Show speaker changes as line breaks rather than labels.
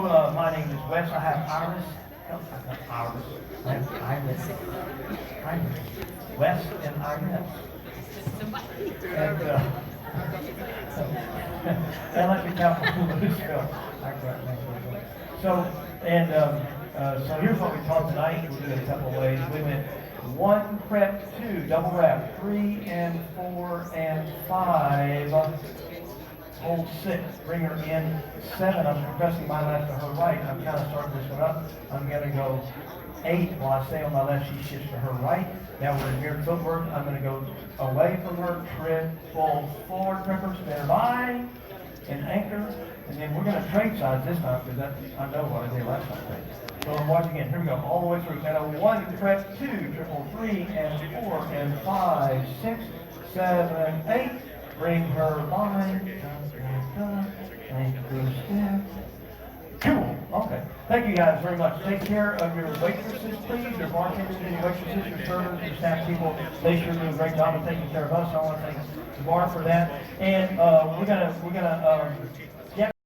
my name is Wes. I have Iris. No, not Iris. I have Iris. Iris. Wes and Iris. And, and let me count the Louisville. So here's what we taught tonight. We'll do it a couple of ways. We went 1 prep 2, double wrap, 3 and 4 and 5. Hold 6, bring her in 7. I'm compressing my left to her right. I'm kind of starting this one up. I'm going to go 8 while I stay on my left. She shifts to her right. Now we're in mirrored footwork. I'm going to go away from her, trip, full forward, tripper, spin by, and anchor. And then we're going to trade sides this time because I know what I did last time. So I'm watching again. Here we go, all the way through. Now 1 prep 2, triple 3 and 4 and 5, 6, 7, 8. Bring her line. Anchor step. Cool. Okay. Thank you guys very much. Take care of your waitresses, please. Your bartenders and your waitresses, your servers, your staff people. They sure do a great job of taking care of us. I want to thank the bar for that. And we're gonna